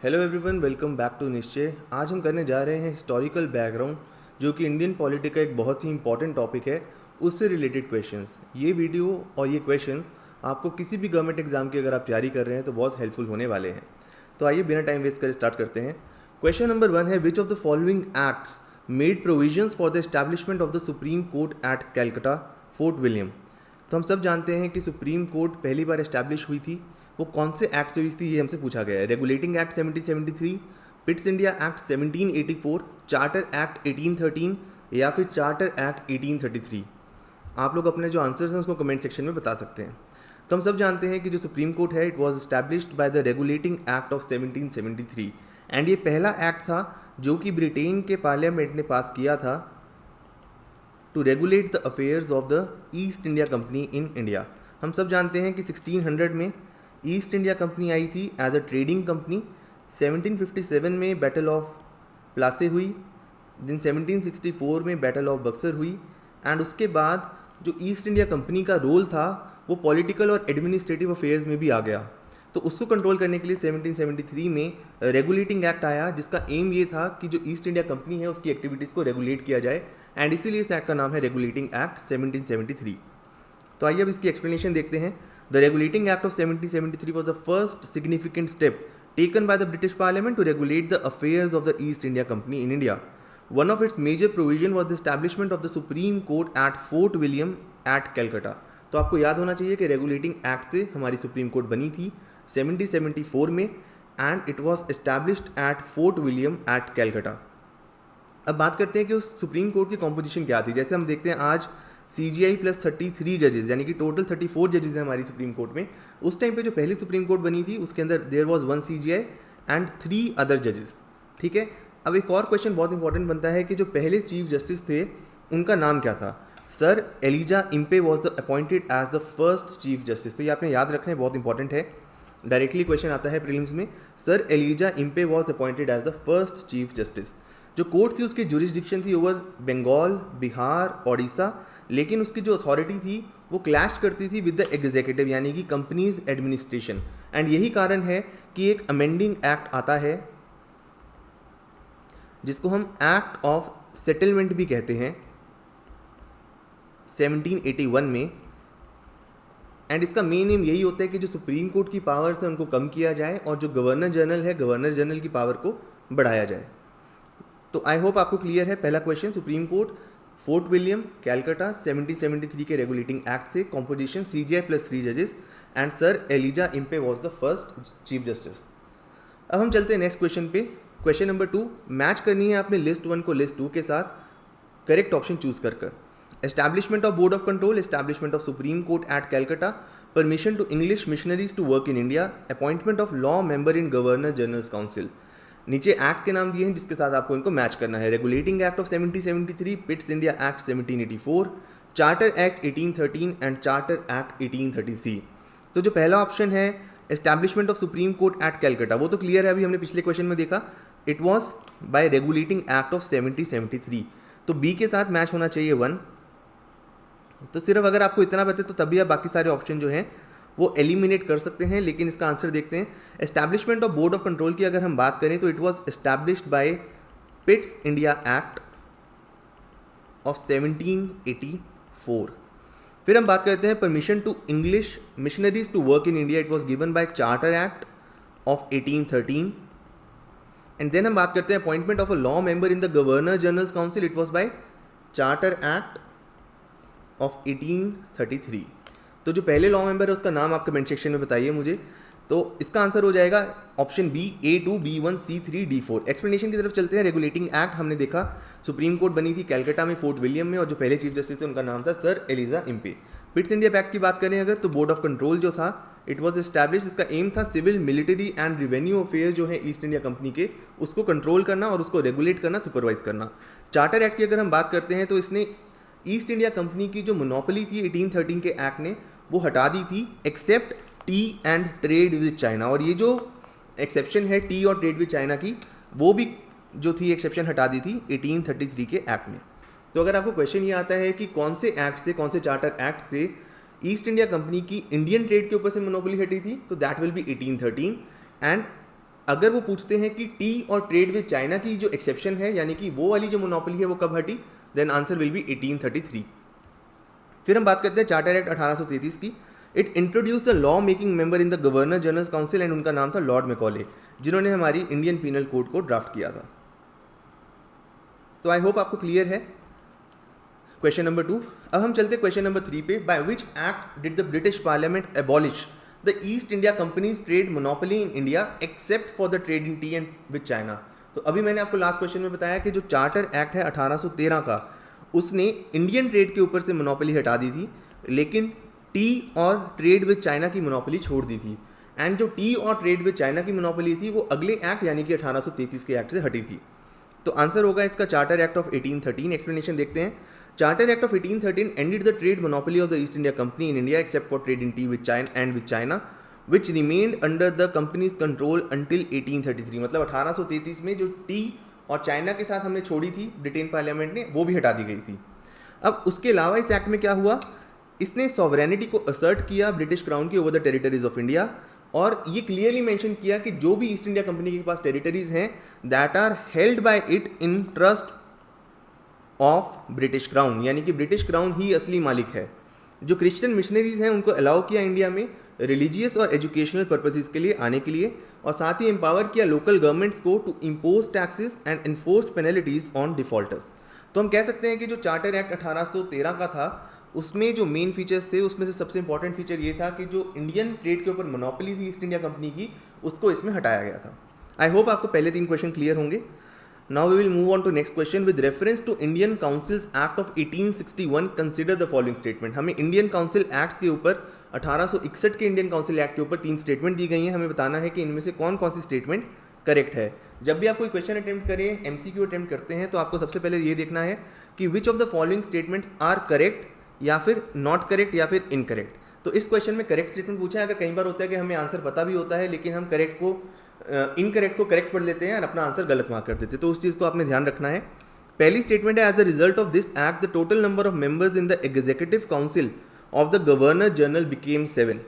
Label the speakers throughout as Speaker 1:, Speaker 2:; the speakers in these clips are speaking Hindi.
Speaker 1: Hello everyone, welcome back to Nishchay. आज हम करने जा रहे हैं हिस्टोरिकल बैकग्राउंड, जो कि इंडियन पॉलिटी का एक बहुत ही इंपॉर्टेंट टॉपिक है, उससे रिलेटेड क्वेश्चंस। ये वीडियो और ये क्वेश्चंस आपको किसी भी गवर्नमेंट एग्जाम की अगर आप तैयारी कर रहे हैं तो बहुत हेल्पफुल होने वाले हैं। तो आइए बिना टाइम वेस्ट कर स्टार्ट करते हैं। क्वेश्चन नंबर 1 है, विच of the following acts made provisions for the establishment of the supreme Court at Calcutta fort William. तो हम सब जानते हैं कि सुप्रीम कोर्ट पहली बार एस्टैब्लिश हुई थी, वो कौन से एक्ट से हुई थी, ये हमसे पूछा गया है। Regulating act 1773, पिट्स India act 1784, charter act 1813 या फिर चार्टर एक्ट 1833। आप लोग अपने जो आंसर्स हैं उसको कमेंट सेक्शन में बता सकते हैं। तो हम सब जानते हैं कि जो सुप्रीम कोर्ट है, it was established by the regulating act of 1773 and ये पहला एक्ट था जो कि ब्रिटेन के पार्लियामेंट ने पास किया था to regulate the affairs of the East India Company in India. हम सब जानते हैं कि 1600 में ईस्ट इंडिया कंपनी आई थी एज अ ट्रेडिंग कंपनी। 1757 में बैटल ऑफ प्लासे हुई, दिन 1764 में बैटल ऑफ बक्सर हुई एंड उसके बाद जो ईस्ट इंडिया कंपनी का रोल था वो पॉलिटिकल और एडमिनिस्ट्रेटिव अफेयर्स में भी आ गया। तो उसको कंट्रोल करने के लिए 1773 में रेगुलेटिंग एक्ट आया, जिसका एम ये था कि जो ईस्ट इंडिया कंपनी है उसकी एक्टिविटीज़ को रेगुलेट किया जाए एंड इसीलिए इस एक्ट का नाम है रेगुलेटिंग एक्ट 1773। तो आइए अब इसकी एक्सप्लेनेशन देखते हैं। The regulating act of 1773 was the first significant step taken by the British Parliament to regulate the affairs of the East India Company in India. One of its major provision was the establishment of the Supreme Court at Fort William at Calcutta. तो आपको याद होना चाहिए कि रेगुलेटिंग एक्ट से हमारी सुप्रीम कोर्ट बनी थी 1774 में and it was established at Fort William at Calcutta. अब बात करते हैं कि उस सुप्रीम कोर्ट की कॉम्पोजिशन क्या थी। जैसे हम देखते हैं आज CGI प्लस 33 जजेस, यानी कि टोटल 34 जजेस हैं हमारी सुप्रीम कोर्ट में। उस टाइम पे जो पहली सुप्रीम कोर्ट बनी थी उसके अंदर there was 1 CGI and 3 other जजेस। ठीक है, अब एक और क्वेश्चन बहुत इंपॉर्टेंट बनता है कि जो पहले चीफ जस्टिस थे उनका नाम क्या था। Sir Elijah Impey was the appointed as the first chief justice. तो ये आपने याद रखना है, बहुत इंपॉर्टेंट है, डायरेक्टली क्वेश्चन आता है प्रीलिम्स में। Sir Elijah Impey was appointed as the first chief justice. जो कोर्ट थी उसकी जुरिस्डिक्शन थी ओवर बंगाल, बिहार, ओडिशा, लेकिन उसकी जो अथॉरिटी थी वो क्लैश करती थी विद द एग्जीक्यूटिव, यानी कि कंपनीज एडमिनिस्ट्रेशन। एंड यही कारण है कि एक अमेंडिंग एक्ट आता है जिसको हम एक्ट ऑफ सेटलमेंट भी कहते हैं 1781 में। एंड इसका मेन एम यही होता है कि जो सुप्रीम कोर्ट की पावर्स हैं उनको कम किया जाए और जो गवर्नर जनरल है, गवर्नर जनरल की पावर को बढ़ाया जाए। तो आई होप आपको क्लियर है। पहला question, Supreme Court Fort William Calcutta 1773 के रेगुलेटिंग एक्ट से, कॉम्पोजिशन CGI प्लस 3 जजेस and sir Elijah Impey was the first chief justice. अब हम चलते हैं नेक्स्ट क्वेश्चन पे। क्वेश्चन नंबर 2, मैच करनी है आपने लिस्ट 1 को लिस्ट 2 के साथ, करेक्ट ऑप्शन चूज कर। Establishment of board of control, establishment of Supreme Court at Calcutta, permission to English missionaries to work in India, appointment of law member in governor general council. नीचे एक्ट के नाम दिए हैं जिसके साथ आपको इनको मैच करना है। Regulating act of 1773, पिट्स India act 1784, charter act 1813 and charter act 1833। तो जो पहला ऑप्शन है establishment of Supreme Court at Calcutta, वो तो क्लियर है, अभी हमने पिछले क्वेश्चन में देखा, it was bye regulating act of 1773। तो बी के साथ मैच होना चाहिए 1। तो सिर्फ अगर आपको इतना पता है तो तभी आप बाकी सारे ऑप्शन जो हैं वो एलिमिनेट कर सकते हैं। लेकिन इसका आंसर देखते हैं। Establishment of board of control की अगर हम बात करें तो it was established by Pitt's India act of 1784। फिर हम बात करते हैं permission to English missionaries to work in India, it was given by charter act of 1813। And then हम बात करते हैं appointment of a law member in the governor general council, it was by charter act of 1833। तो जो पहले लॉ मेंबर है उसका नाम आप कमेंट सेक्शन में बताइए मुझे। तो इसका आंसर हो जाएगा option B, A2, B1, C3, D4। Explanation की तरफ चलते हैं। रेगुलेटिंग एक्ट हमने देखा, सुप्रीम कोर्ट बनी थी कैलकटा में फोर्ट विलियम में और जो पहले चीफ जस्टिस थे उनका नाम था sir Elijah Impey. Pitt's India act की बात करें अगर, तो बोर्ड ऑफ कंट्रोल जो था इट वॉज एस्टैब्लिश, इसका एम था civil, military and revenue affair जो है ईस्ट इंडिया कंपनी के, उसको कंट्रोल करना और उसको रेगुलेट करना, सुपरवाइज करना। चार्टर एक्ट की अगर हम बात करते हैं तो इसने ईस्ट इंडिया कंपनी की जो मोनोपोली थी 1813 के एक्ट ने वो हटा दी थी, except tea and trade with China. और ये जो एक्सेप्शन है टी और ट्रेड विद चाइना की, वो भी जो थी एक्सेप्शन हटा दी थी 1833 के एक्ट में। तो अगर आपको क्वेश्चन ये आता है कि कौन से एक्ट से, कौन से चार्टर एक्ट से ईस्ट इंडिया कंपनी की इंडियन ट्रेड के ऊपर से मोनोपोली हटी थी, तो दैट विल बी 1813 एंड अगर वो पूछते हैं कि टी और ट्रेड विद चाइना की जो एक्सेप्शन है, यानी कि वो वाली जो मोनोपोली है वो कब हटी, देन आंसर विल बी 1833। फिर हम बात करते हैं चार्टर एक्ट 1833 की। It introduce the law making member in the governor general council and उनका नाम था लॉर्ड मैकॉले, जिन्होंने हमारी इंडियन पीनल कोड को ड्राफ्ट किया था। तो आई होप आपको क्लियर है क्वेश्चन नंबर 2। अब हम चलते हैं क्वेश्चन नंबर 3 पे। By which act did the British parliament abolish the East India companies trade monopoly in India except for the trade in T and with China. तो अभी मैंने आपको लास्ट क्वेश्चन में बताया कि जो चार्टर एक्ट है 1813 का, उसने इंडियन ट्रेड के ऊपर से मोनोपोली हटा दी थी, लेकिन टी और ट्रेड विद चाइना की मोनोपोली छोड़ दी थी। एंड जो टी और ट्रेड विद चाइना की मोनोपोली थी वो अगले एक्ट यानी कि 1833 के एक्ट से हटी थी। तो आंसर होगा इसका चार्टर एक्ट ऑफ 1813। एक्सप्लेनेशन देखते हैं। Charter act of 1813 ended the trade monopoly of the East India Company in India except for trade in T with China and with China which remained under the companies control until 1833। मतलब 1833 में जो टी और चाइना के साथ हमने छोड़ी थी ब्रिटेन पार्लियामेंट ने, वो भी हटा दी गई थी। अब उसके अलावा इस एक्ट में क्या हुआ, इसने सॉवरेनिटी को असर्ट किया ब्रिटिश क्राउन की over the territories of India, और ये क्लियरली मेंशन किया कि जो भी ईस्ट इंडिया कंपनी के पास टेरिटरीज हैं that are held by it in trust of British crown, यानी कि ब्रिटिश क्राउन ही असली मालिक है। जो क्रिश्चियन मिशनरीज हैं उनको अलाउ किया इंडिया में रिलीजियस और एजुकेशनल पर्पसेस के लिए आने के लिए, और साथ ही एम्पावर किया लोकल गवर्नमेंट्स को to impose taxes and enforce penalties on defaulters. तो हम कह सकते हैं कि जो चार्टर एक्ट 1813 का था उसमें जो मेन फीचर्स थे उसमें से सबसे इंपॉर्टेंट फीचर ये था कि जो इंडियन ट्रेड के ऊपर मोनोपोली थी ईस्ट इंडिया कंपनी की, उसको इसमें हटाया गया था। आई होप आपको पहले 3 क्वेश्चन क्लियर होंगे। Now we will move on to next question. With reference to Indian councils act of 1861 consider the following statement. हमें इंडियन काउंसिल एक्ट के ऊपर 1861 के इंडियन काउंसिल एक्ट के ऊपर 3 स्टेटमेंट दी गई हैं। हमें बताना है कि इनमें से कौन कौन सी स्टेटमेंट करेक्ट है। जब भी आप कोई क्वेश्चन अटेम्प्ट करें, एमसीक्यू अटेम्प्ट करते हैं, तो आपको सबसे पहले ये देखना है कि which of the following statements are correct, या फिर नॉट करेक्ट, या फिर इनकरेक्ट। तो इस क्वेश्चन में करेक्ट स्टेटमेंट पूछा है। अगर कई बार होता है कि हमें आंसर पता भी होता है लेकिन हम करेक्ट को इनकरेक्ट को करेक्ट पढ़ लेते हैं और अपना आंसर गलत मार्क कर देते हैं, तो उस चीज़ को आपने ध्यान रखना है। पहली स्टेटमेंट है, as the result of this act the total number of members in the executive council of the governor general became 7।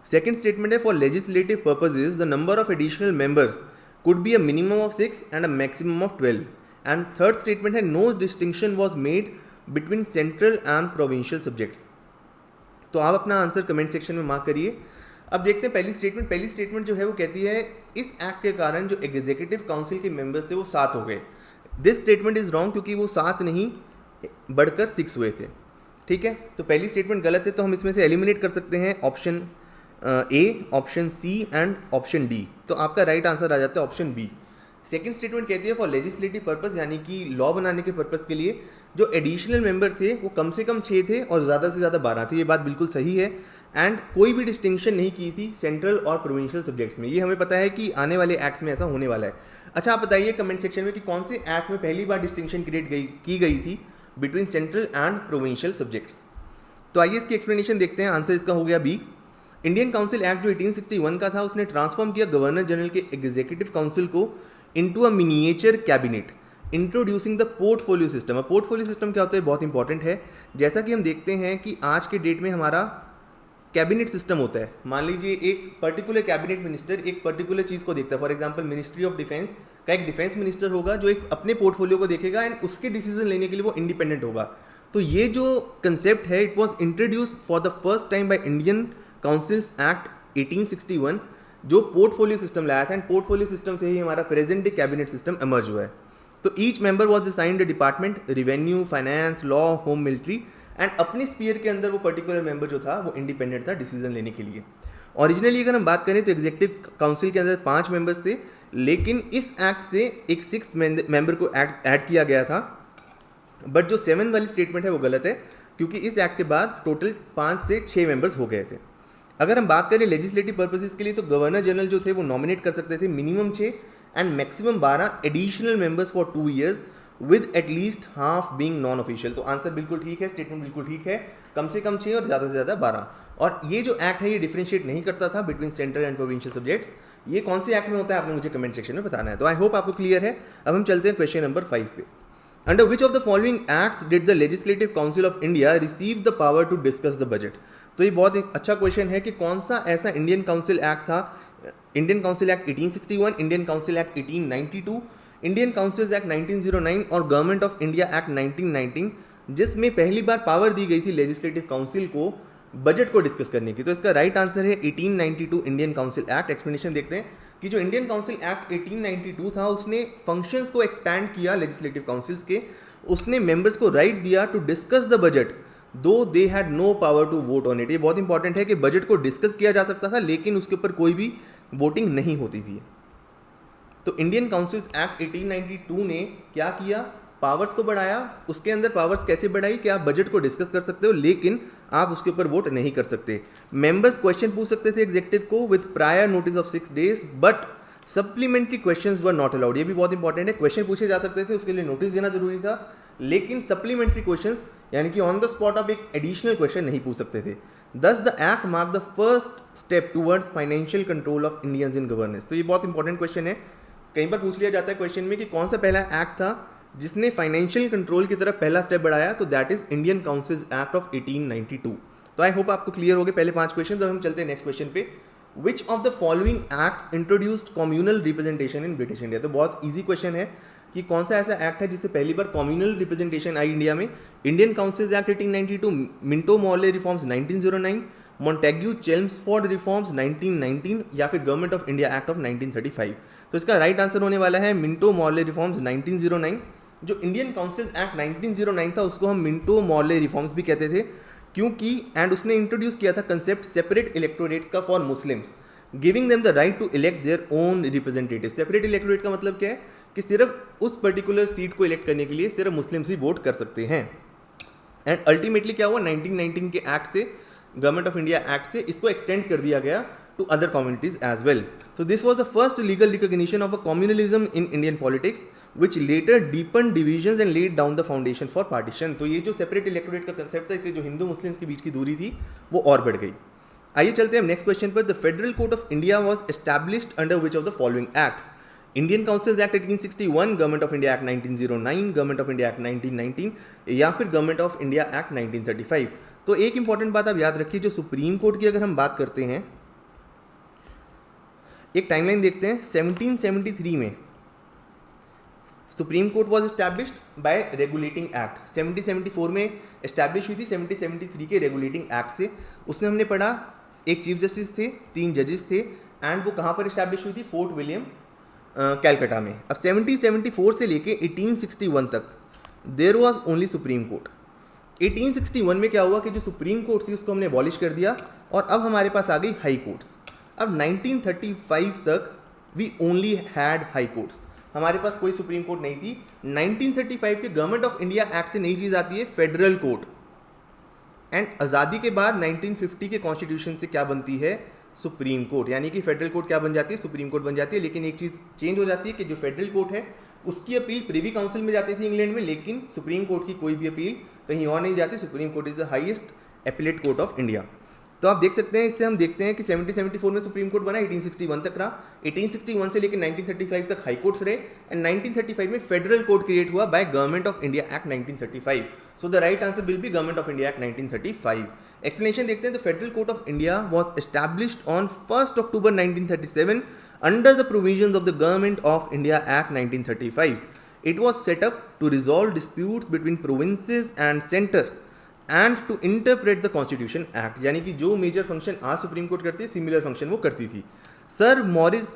Speaker 1: Second statement है, for legislative purposes the number of additional members could be a minimum of 6 and a maximum of 12. And third statement है, no distinction was made between central and provincial subjects. तो आप अपना आंसर कमेंट सेक्शन में मार्क करिए। अब देखते हैं पहली स्टेटमेंट। पहली स्टेटमेंट जो है वो कहती है इस एक्ट के कारण जो एग्जीक्यूटिव काउंसिल के मेंबर्स थे वो 7 हो गए। दिस स्टेटमेंट इज रॉन्ग, क्योंकि वो 7 नहीं बढ़कर 6 हुए थे। ठीक है, तो पहली स्टेटमेंट गलत है, तो हम इसमें से एलिमिनेट कर सकते हैं option A, option C and option D. तो आपका राइट आंसर आ जाता है ऑप्शन बी। सेकंड स्टेटमेंट कहती है फॉर लेजिस्लेटिव पर्पस, यानी कि लॉ बनाने के पर्पस के लिए जो एडिशनल मेंबर थे वो कम से कम 6 थे और ज़्यादा से ज़्यादा 12 थे। ये बात बिल्कुल सही है। एंड कोई भी डिस्टिंक्शन नहीं की थी सेंट्रल और प्रोविंशियल सब्जेक्ट्स में। ये हमें पता है कि आने वाले एक्ट्स में ऐसा होने वाला है। अच्छा, आप बताइए कमेंट सेक्शन में कि कौन से एक्ट में पहली बार डिस्टिंक्शन की गई थी between central and provincial subjects. तो आइए इसकी एक्सप्लेनेशन देखते हैं। आंसर इसका हो गया बी। इंडियन काउंसिल एक्ट जो 1861 का था उसने ट्रांसफॉर्म किया गवर्नर जनरल के एग्जीक्यूटिव काउंसिल को into a miniature cabinet, introducing the portfolio system. अब पोर्टफोलियो सिस्टम क्या होता है, बहुत इंपॉर्टेंट है। जैसा कि हम देखते हैं कि आज के डेट में हमारा कैबिनेट सिस्टम होता है। मान लीजिए एक पर्टिकुलर कैबिनेट मिनिस्टर एक पर्टिकुलर चीज़ को देखता है। For example ministry of defence का एक डिफेंस मिनिस्टर होगा जो एक अपने पोर्टफोलियो को देखेगा एंड उसके डिसीजन लेने के लिए वो इंडिपेंडेंट होगा। तो ये जो कंसेप्ट है it was introduce for the first time by Indian councils act 1861, जो पोर्टफोलियो सिस्टम लाया था। एंड पोर्टफोलियो सिस्टम से ही हमारा present day cabinet system emerge हुआ है। तो each member was assigned a department, revenue, finance, law, home, military, and अपने स्पीयर के अंदर वो पर्टिकुलर मेंबर जो था वो इंडिपेंडेंट था डिसीजन लेने के लिए। ओरिजिनली अगर हम बात करें तो एग्जीक्यूटिव काउंसिल के अंदर 5 मेंबर्स थे, लेकिन इस एक्ट से एक 6th मेंबर को ऐड किया गया था। बट जो 7 वाली स्टेटमेंट है वो गलत है, क्योंकि इस एक्ट के बाद टोटल 5 से 6 मेंबर्स हो गए थे। अगर हम बात करें लेजिस्लेटिव पर्पसेस के लिए तो गवर्नर जनरल जो थे वो नॉमिनेट कर सकते थे minimum 6 and maximum 12 additional members for 2 years with at least half being non official. तो आंसर बिल्कुल ठीक है, स्टेटमेंट बिल्कुल ठीक है। कम से कम 6 और ज़्यादा से ज़्यादा 12। और ये जो एक्ट है ये डिफरेंशिएट नहीं करता था between central and provincial subjects. ये कौन से एक्ट में होता है आपने मुझे कमेंट सेक्शन में बताना है। तो आई होप आपको क्लियर है। अब हम चलते हैं क्वेश्चन नंबर 5 पे। Under which of the following acts did the legislative council of India receive the power to discuss the budget. तो ये बहुत एक अच्छा क्वेश्चन है कि कौन सा ऐसा इंडियन काउंसिल एक्ट था Indian council act 1861, Indian council act 1892, Indian councils act 1909 और गवर्नमेंट ऑफ इंडिया एक्ट 1919, जिसमें पहली बार पावर दी गई थी लेजिस्लेटिव काउंसिल को बजट को डिस्कस करने की। तो इसका राइट आंसर है 1892 इंडियन काउंसिल एक्ट। एक्सप्लेनेशन देखते हैं कि जो इंडियन काउंसिल एक्ट 1892 था उसने फंक्शंस को एक्सपैंड किया लेजिस्लेटिव काउंसिल्स के, उसने मेंबर्स को राइट दिया to discuss the budget though they had no power to vote on it. ये बहुत इंपॉर्टेंट है कि बजट को डिस्कस किया जा सकता था लेकिन उसके ऊपर कोई भी वोटिंग नहीं होती थी। तो इंडियन काउंसिल्स एक्ट 1892 ने क्या किया, पावर्स को बढ़ाया। उसके अंदर पावर्स कैसे बढ़ाई कि आप बजट को डिस्कस कर सकते हो लेकिन आप उसके ऊपर वोट नहीं कर सकते। मेंबर्स क्वेश्चन पूछ सकते थे एग्जीक्यूटिव को with prior notice of 6 days, but supplementary questions were not allowed. ये भी बहुत इंपॉर्टेंट है, क्वेश्चन पूछे जा सकते थे, उसके लिए नोटिस देना जरूरी था, लेकिन सप्लीमेंट्री क्वेश्चंस यानी कि ऑन द स्पॉट आप एक एडिशनल क्वेश्चन नहीं पूछ सकते थे। दस the act mark the first step towards financial control of Indians in governance. तो ये बहुत इंपॉर्टेंट क्वेश्चन है, कई बार पूछ लिया जाता है क्वेश्चन में कि कौन सा पहला एक्ट था जिसने फाइनेंशियल कंट्रोल की तरफ पहला स्टेप बढ़ाया, तो that is Indian councils act of 1892। तो आई होप आपको क्लियर हो गए पहले 5 क्वेश्चन। अब हम चलते हैं नेक्स्ट क्वेश्चन पे। विच of the following act introduced communal representation in British India. तो बहुत ईजी क्वेश्चन है कि कौन सा ऐसा एक्ट है जिससे पहली बार कम्युनल रिप्रेजेंटेशन आई इंडिया में। Indian councils act 1892, Minto Morley reforms 1909, Montagu Chelmsford reforms 1919 या फिर government of India act of 1935। तो इसका राइट आंसर होने वाला है मिंटो मॉर्ले रिफॉर्म्स 1909। जो इंडियन काउंसिल्स एक्ट 1909 था उसको हम मिंटो मॉर्ले रिफॉर्म्स भी कहते थे क्योंकि उसने इंट्रोड्यूस किया था कंसेप्ट सेपरेट इलेक्टोरेट्स का for Muslims, giving them the right to elect their own representative. Separate electorate का मतलब क्या है कि सिर्फ उस पर्टिकुलर सीट को इलेक्ट करने के लिए सिर्फ मुस्लिम्स ही वोट कर सकते हैं। एंड अल्टीमेटली क्या हुआ, 1919 के एक्ट से, गवर्नमेंट ऑफ इंडिया एक्ट से इसको एक्सटेंड कर दिया गया to other communities as well. So this was the first legal recognition of a communalism in Indian politics, which later deepened divisions and laid down the foundation for partition. तो ये जो separate electorate का concept था, इससे जो हिंदू मुस्लिम्स के बीच की दूरी थी वो और बढ़ गई। आइए चलते हैं नेक्स्ट क्वेश्चन पर। The Federal Court of India was established under which of the following acts? Indian Councils Act 1861, Government of India Act 1909, Government of India Act 1919 या फिर Government of India Act 1935। तो एक इंपॉर्टेंट बात आप याद रखिए, जो सुप्रीम कोर्ट की अगर हम बात करते हैं, एक टाइमलाइन देखते हैं। 1773 में supreme court was established bye regulating act. 1774 में एस्टैब्लिश हुई थी 1773 के रेगुलेटिंग एक्ट से। उसमें हमने पढ़ा एक चीफ जस्टिस थे, 3 जजेस थे, एंड वो कहाँ पर एस्टैब्लिश हुई थी, फोर्ट विलियम कैलकाटा में। अब 1774 से लेके 1861 तक there was only Supreme Court. 1861 में क्या हुआ कि जो सुप्रीम कोर्ट थी उसको हमने अबॉलिश कर दिया और अब हमारे पास आ गई हाई कोर्ट्स। अब 1935 तक we only had high courts, हमारे पास कोई सुप्रीम कोर्ट नहीं थी। 1935 के गवर्नमेंट ऑफ इंडिया एक्ट से नई चीज़ आती है फेडरल कोर्ट। एंड आज़ादी के बाद 1950 के कॉन्स्टिट्यूशन से क्या बनती है, सुप्रीम कोर्ट, यानी कि फेडरल कोर्ट क्या बन जाती है, सुप्रीम कोर्ट बन जाती है। लेकिन एक चीज़ चेंज हो जाती है कि जो फेडरल कोर्ट है उसकी अपील प्रिवी काउंसिल में जाती थी इंग्लैंड में, लेकिन सुप्रीम कोर्ट की कोई भी अपील कहीं और नहीं जाती। Supreme court is the highest appellate court of India. तो आप देख सकते हैं, इससे हम देखते हैं कि 1774 में सुप्रीम कोर्ट बना, 1861 तक रहा, 1861 से लेकर 1935 तक हाई कोर्ट्स रहे, एंड 1935 में फेडरल कोर्ट क्रिएट हुआ by Government of India act 1935। So the right answer will be government of India act 1935। Explanation देखते हैं। The federal court of India was established on 1 October 1937 under the provisions of the government of India act 1935। It was set up to resolve disputes between provinces and centre and to interpret the constitution act. यानी कि जो मेजर फंक्शन आज सुप्रीम कोर्ट करती है, सिमिलर फंक्शन वो करती थी। सर मॉरिस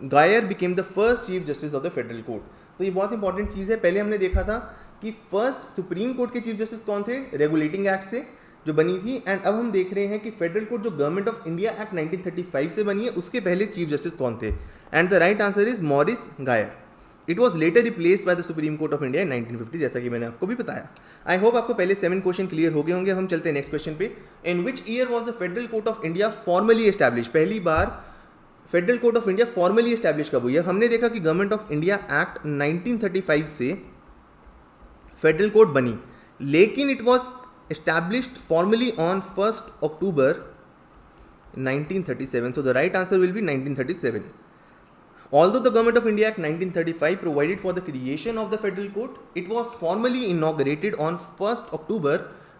Speaker 1: गायर became the first chief justice of the federal court. तो ये बहुत इंपॉर्टेंट चीज़ है। पहले हमने देखा था कि फर्स्ट सुप्रीम कोर्ट के चीफ जस्टिस कौन थे, रेगुलेटिंग एक्ट से जो बनी थी, एंड अब हम देख रहे हैं कि फेडरल कोर्ट जो गवर्नमेंट ऑफ इंडिया एक्ट 1935 से बनी है उसके पहले चीफ जस्टिस कौन थे, and the right answer is Maurice Gwyer. It was later replaced by the supreme court of India in 1950, जैसा कि मैंने आपको भी बताया। आई होप आपको पहले 7 क्वेश्चन क्लियर हो गए होंगे। हम चलते हैं नेक्स्ट क्वेश्चन पे। In which year was the federal court of India formally establish. पहली बार federal court of India formally establish कब हुई है। हमने देखा कि गवर्नमेंट ऑफ इंडिया एक्ट 1935 से फेडरल कोर्ट बनी, लेकिन it was established formally on 1 October 1937। So the right answer will B 1937। Although the Government of India Act 1935 provided for the creation of the Federal Court, it was formally inaugurated on 1 October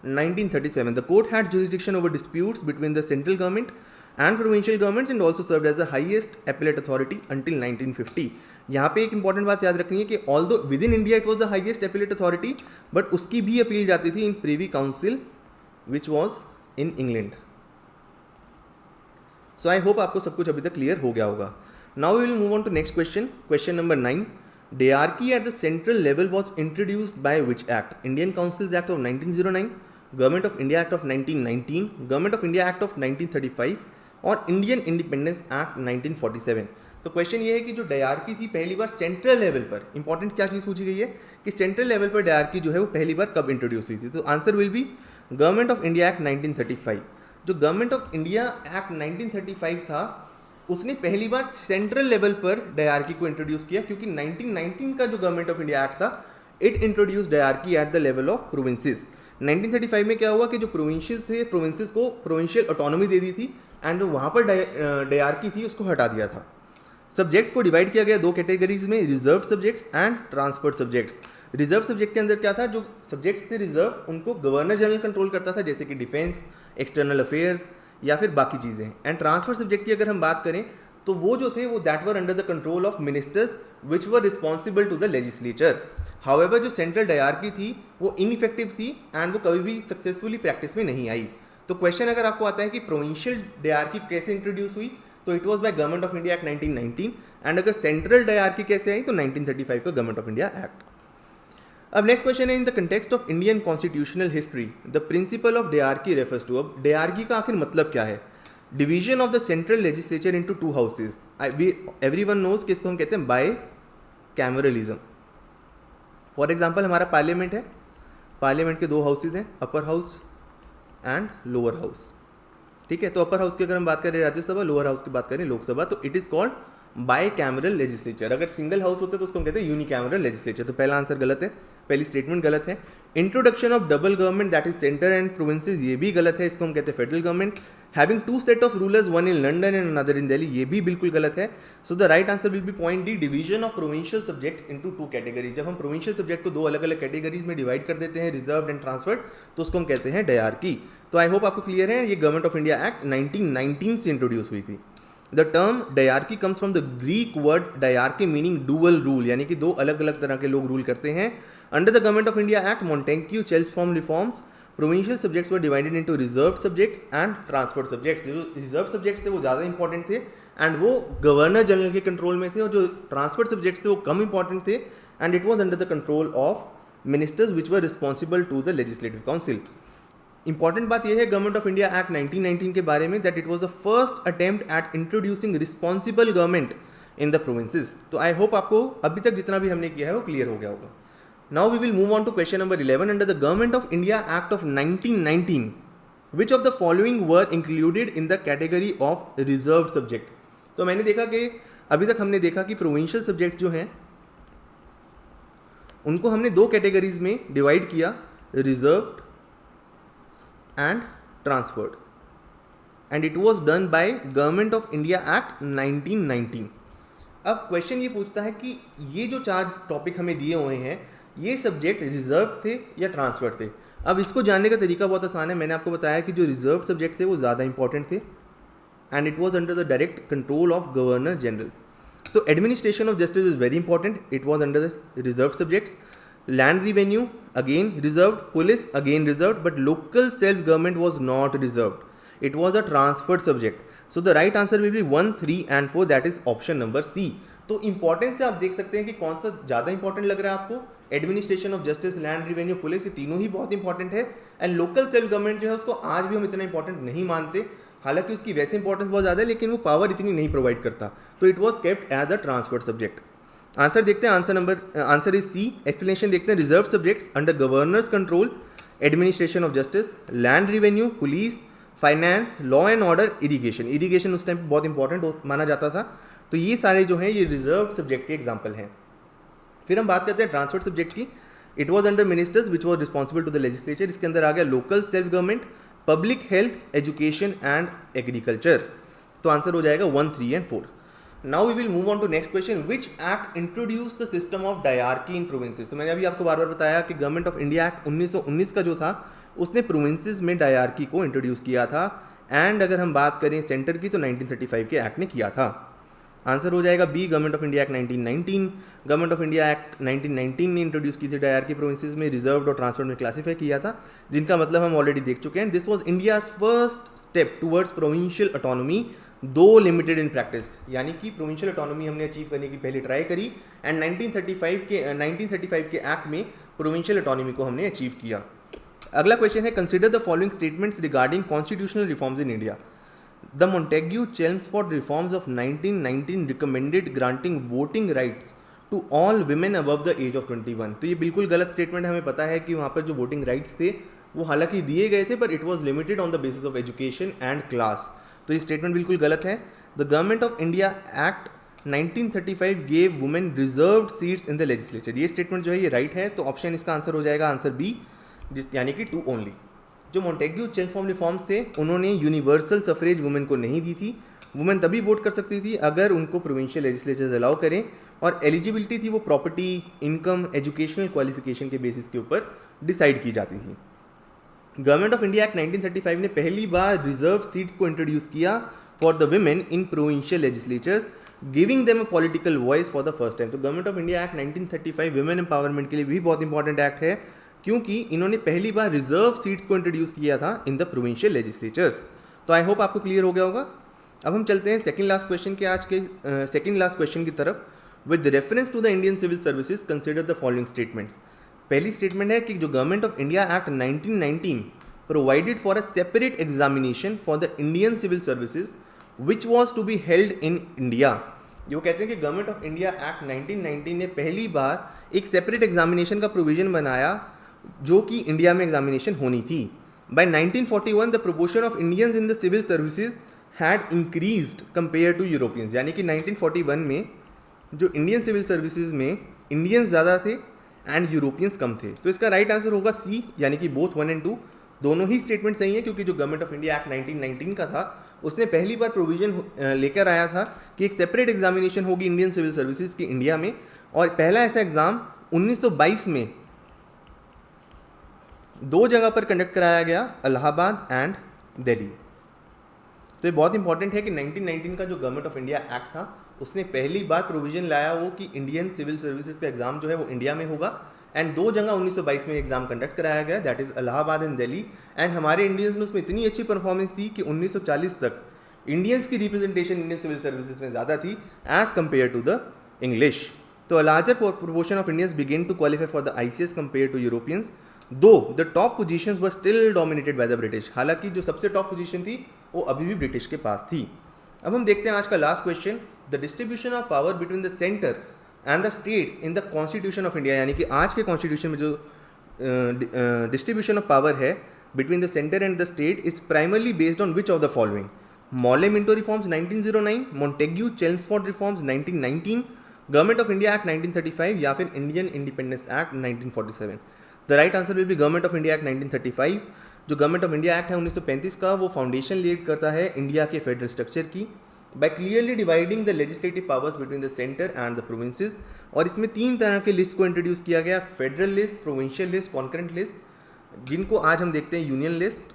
Speaker 1: 1937. The court had jurisdiction over disputes between the central government and provincial governments and also served as the highest appellate authority until 1950. यहाँ पे एक इंपॉर्टेंट बात याद रखनी है कि although within India it was the highest appellate authority, but उसकी भी अपील जाती थी in privy council which was in England. So I hope आपको सब कुछ अभी तक क्लियर हो गया होगा. Now we will move on to next question. Question number 9. Diarchy at the central level was introduced by which act? Indian Councils Act of 1909, Government of India Act of 1919, Government of India Act of 1935 और इंडियन इंडिपेंडेंस एक्ट 1947. तो क्वेश्चन ये है कि जो डायरकी थी पहली बार सेंट्रल लेवल पर, इंपॉर्टेंट क्या चीज़ पूछी गई है कि सेंट्रल लेवल पर डायरकी जो है वो पहली बार कब इंट्रोड्यूस हुई थी. तो answer will be government of India act 1935. जो गवर्नमेंट ऑफ इंडिया एक्ट 1935 था उसने पहली बार सेंट्रल लेवल पर डायरकी को इंट्रोड्यूस किया, क्योंकि 1919 का जो गवर्नमेंट ऑफ इंडिया एक्ट था it introduce dyarchy at the level of provinces. 1935 में क्या हुआ कि जो प्रोविंसेस थे प्रोविंसेस को प्रोविंशियल ऑटोनॉमी दे दी थी एंड जो वहाँ पर डायरकी थी उसको हटा दिया था. सब्जेक्ट्स को डिवाइड किया गया दो कैटेगरीज में, reserve subjects and transferred subjects. Reserve subject के अंदर क्या था, जो सब्जेक्ट्स थे रिजर्व उनको गवर्नर जनरल कंट्रोल करता था, जैसे कि डिफेंस, एक्सटर्नल अफेयर्स या फिर बाकी चीज़ें. एंड ट्रांसफर सब्जेक्ट की अगर हम बात करें तो वो जो थे वो that were under the control of ministers which were responsible to the legislature. However जो सेंट्रल डायरकी थी वो इनइफेक्टिव थी एंड वो कभी भी सक्सेसफुली प्रैक्टिस में नहीं आई. तो क्वेश्चन अगर आपको आता है कि प्रोविंशियल डायरकी कैसे इंट्रोड्यूस हुई, तो it was by Government of India act 1919. And अगर सेंट्रल डायरकी कैसे आई तो 1935 का गवर्नमेंट ऑफ इंडिया एक्ट. अब नेक्स्ट क्वेश्चन है, in the context of Indian constitutional history the principle of dyarchy refers to. अब डायरकी का आखिर मतलब क्या है? Division of the central legislature into two houses. Everyone knows कि इसको हम कहते हैं बाय कैमरलिज्म. फॉर एग्जांपल हमारा पार्लियामेंट है, पार्लियामेंट के दो हाउसेज हैं, upper house and lower house. ठीक है, तो अपर हाउस की अगर हम बात करें राज्यसभा, लोअर हाउस की बात करें लोकसभा, तो it is called by cameral legislature. अगर सिंगल हाउस होते तो उसको हम कहते हैं यूनिकैमरल लेजिस्लेचर. तो पहला आंसर गलत है, पहली स्टेटमेंट गलत है. Introduction of double government that is centre and provinces, ये भी गलत है, इसको हम कहते हैं federal government. Having two set of rulers, one in London and another in Delhi, ये भी बिल्कुल गलत है. So the right answer will be point D, division of provincial subjects into two categories. जब हम प्रोविंशियल सब्जेक्ट को दो अलग अलग कैटेगरीज में डिवाइड कर देते हैं, रिजर्व एंड ट्रांसफर्ड, तो उसको हम कहते हैं डायरकी. तो आई होप आपको क्लियर है, ये गवर्नमेंट ऑफ इंडिया एक्ट 1919 से इंट्रोड्यूस हुई थी. The term dyarchy comes from the Greek word dyarchy meaning dual rule, यानी कि दो अलग अलग तरह के लोग रूल करते हैं. Under the government of India act Montagu Chelmsford reforms, provincial subjects were divided into reserve subjects and transferred subjects. जो रिजर्व सब्जेक्ट्स थे वो ज़्यादा इंपॉर्टेंट थे एंड वो गवर्नर जनरल के कंट्रोल में थे, और जो ट्रांसफर्ड सब्जेक्ट्स थे वो कम इंपॉर्टेंट थे and it was under the control of ministers which were responsible to the legislative council. Important बात यह है गवर्नमेंट ऑफ इंडिया एक्ट 1919 के बारे में, that it was the first attempt at introducing responsible government in the provinces. तो आई होप आपको अभी तक जितना भी हमने किया है वो क्लियर हो गया होगा. Now we will move on to question number 11. Under the government of India act of 1919 which of the following were included in the category of reserve subject. तो मैंने देखा कि अभी तक हमने देखा कि प्रोविंशियल सब्जेक्ट जो हैं उनको हमने दो कैटेगरीज में डिवाइड किया, reserve and transferred, and it was done by Government of India Act 1919. अब क्वेश्चन ये पूछता है कि ये जो चार टॉपिक हमें दिए हुए हैं ये सब्जेक्ट रिजर्व थे या ट्रांसफर थे. अब इसको जानने का तरीका बहुत आसान है. मैंने आपको बताया कि जो रिजर्व सब्जेक्ट थे वो ज़्यादा इंपॉर्टेंट थे and it was under the direct control of governor general. तो administration of justice is very important, it was under the reserve subjects. Land revenue again reserved, police again reserved, but local self government was not reserved. It was a transferred subject. So the right answer will be 1, 3 and 4, that is option number C. तो इंपॉर्टेंस से आप देख सकते हैं कि कौन सा ज़्यादा इंपॉर्टेंट लग रहा है आपको. Administration of justice, land revenue, police, ये तीनों ही बहुत इंपॉर्टेंट है. एंड लोकल सेल्फ गवर्नमेंट जो है उसको आज भी हम इतना इंपॉर्टेंट नहीं मानते, हालांकि उसकी वैसे इंपॉर्टेंस बहुत ज़्यादा है लेकिन वो पावर इतनी नहीं प्रोवाइड करता. तो it was kept as a transferred subject. Answer देखते हैं, आंसर इज सी. एक्सप्लेनेशन देखते हैं, reserve subjects under governor's control, administration of justice, land revenue, police, finance, law and order, irrigation. Irrigation उस टाइम बहुत इंपॉर्टेंट माना जाता था. तो ये सारे जो हैं ये रिजर्व सब्जेक्ट के एग्जाम्पल हैं. फिर हम बात करते हैं ट्रांसफर्ड सब्जेक्ट की. It was under ministers which was responsible to the legislature. इसके अंदर आ गया local self government, public health, education and agriculture. तो आंसर हो जाएगा 1, 3 and 4. Now we will move on to next question. Which act introduced the system of diarchy in provinces? तो मैंने अभी आपको बार बार बताया कि गवर्नमेंट ऑफ इंडिया एक्ट 1919 का जो था उसने प्रोविंसेस में डायरकी को इंट्रोड्यूस किया था. एंड अगर हम बात करें सेंटर की तो 1935 के एक्ट ने किया था। आंसर हो जाएगा B, government of India act 1919। Government of India act 1919 ने इंट्रोड्यूस की थी डायरकी प्रोविंसेस में, रिजर्व्ड और ट्रांसफर्ड में क्लासीफाई किया था, जिनका मतलब हम ऑलरेडी देख चुके हैं। This was India's first step towards provincial autonomy, though limited in practice, यानी कि प्रोविंशियल ऑटोनॉमी हमने अचीव करने की पहले ट्राई करी एंड 1935 के एक्ट में प्रोविंशियल ऑटोनॉमी को हमने अचीव किया। अगला क्वेश्चन है, consider the following statements regarding constitutional reforms in India. The Montagu-Chelmsford reforms of 1919 recommended granting voting rights to all women above the age of 21। तो ये बिल्कुल गलत स्टेटमेंट है। हमें पता है कि वहाँ पर जो वोटिंग राइट्स थे वो हालांकि दिए गए थे, पर it was limited on the basis of education and class. तो ये स्टेटमेंट बिल्कुल गलत है। The government of India act 1935 gave women reserved seats in the legislature. ये स्टेटमेंट जो है ये राइट है, तो ऑप्शन इसका आंसर हो जाएगा आंसर बी, यानी कि 2 ओनली। जो Montagu-Chelmsford रिफॉर्म्स थे उन्होंने यूनिवर्सल सफरेज वुमेन को नहीं दी थी। वुमेन तभी वोट कर सकती थी अगर उनको प्रोविंशियल लेजिस्लेचर्स अलाउ करें, और एलिजिबिलिटी थी वो प्रॉपर्टी, इनकम, एजुकेशनल क्वालिफिकेशन के बेसिस के ऊपर डिसाइड की जाती थी। गवर्नमेंट ऑफ इंडिया एक्ट 1935 ने पहली बार रिजर्व सीट्स को इंट्रोड्यूस किया for the women in provincial legislatures, giving them a political voice for the first time. तो government of India act 1935 women empowerment के लिए भी बहुत इंपॉर्टेंट एक्ट है, क्योंकि इन्होंने पहली बार रिजर्व सीट्स को इंट्रोड्यूस किया था इन द प्रोविंशियल लेजिस्लेचर्स। तो आई होप आपको क्लियर हो गया होगा। अब हम चलते हैं सेकंड लास्ट क्वेश्चन के आज के सेकंड लास्ट क्वेश्चन की तरफ। With reference to the Indian civil services consider the following statements. पहली स्टेटमेंट है कि जो Government of India act 1919 provided for a separate examination for the Indian civil services which was to be held in India. जो कहते हैं कि गवर्नमेंट ऑफ इंडिया एक्ट 1919 ने पहली बार एक सेपरेट एग्जामिनेशन का प्रोविजन बनाया जो कि इंडिया में एग्जामिनेशन होनी थी। By 1941 the proportion of Indians in the civil services had increased compare to Europeans, यानी कि 1941 में जो इंडियन सिविल सर्विसेज में इंडियंस ज़्यादा थे एंड यूरोपियंस कम थे। तो इसका राइट आंसर होगा सी, यानी कि बोथ 1 और 2 दोनों ही स्टेटमेंट सही है, क्योंकि जो गवर्नमेंट ऑफ इंडिया एक्ट 1919 का था उसने पहली बार प्रोविजन लेकर आया था कि एक सेपरेट एग्जामिनेशन होगी इंडियन सिविल सर्विसेज की इंडिया में, और पहला ऐसा एग्ज़ाम 1922 में 2 जगह पर कंडक्ट कराया गया, इलाहाबाद एंड दिल्ली। तो ये बहुत इंपॉर्टेंट है कि 1919 का जो गवर्नमेंट ऑफ इंडिया एक्ट था उसने पहली बार प्रोविजन लाया वो कि इंडियन सिविल सर्विसेज का एग्जाम जो है वो इंडिया में होगा, एंड 2 जगह 1922 में एग्जाम कंडक्ट कराया गया, that is Allahabad and Delhi. And हमारे इंडियंस ने उसमें इतनी अच्छी परफॉर्मेंस दी कि 1940 तक इंडियंस की रिप्रेजेंटेशन इंडियन सिविल सर्विसेज में ज़्यादा थी as compare to the English. तो a larger proportion of Indians begin to qualify for the ICS compare to Europeans, though the top positions were still dominated by the British. हालांकि जो सबसे टॉप पोजीशन थी वो अभी भी ब्रिटिश के पास थी। अब हम देखते हैं आज का last question, the distribution of power between the centre and the states in the constitution of India, यानी कि आज के कॉन्स्टिट्यूशन में जो डिस्ट्रीब्यूशन ऑफ पावर है between the centre and the state is primarily based on which of the following? Morley Minto reforms 1909, Montagu-Chelmsford reforms 1919, government of India act 1935 या फिर Indian independence act 1947। The right answer will be government of India act 1935। जो गवर्नमेंट ऑफ इंडिया एक्ट है 1935 का, वो फाउंडेशन लेड करता है इंडिया के फेडरल स्ट्रक्चर की by clearly dividing the legislative powers between the centre and the provinces. और इसमें 3 तरह के लिस्ट को इंट्रोड्यूस किया गया, federal list, provincial list, concurrent list, जिनको आज हम देखते हैं union list,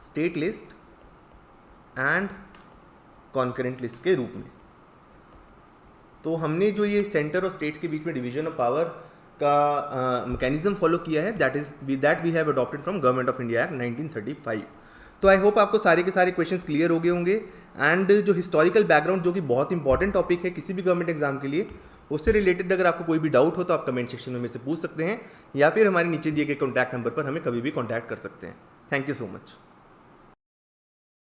Speaker 1: state list and concurrent list के रूप में। तो हमने जो ये सेंटर और स्टेट्स के बीच में डिवीजन ऑफ पावर का मैकेनिज्म फॉलो किया है, that we have adopted from government of India act 1935। तो आई होप आपको सारे के सारे क्वेश्चंस क्लियर हो गए होंगे। एंड जो हिस्टोरिकल बैकग्राउंड, जो कि बहुत इंपॉर्टेंट टॉपिक है किसी भी गवर्नमेंट एग्जाम के लिए, उससे रिलेटेड अगर आपको कोई भी डाउट हो तो आप कमेंट सेक्शन में से पूछ सकते हैं, या फिर हमारे नीचे दिए गए कॉन्टैक्ट नंबर पर हमें कभी भी कॉन्टैक्ट कर सकते हैं। Thank you so much.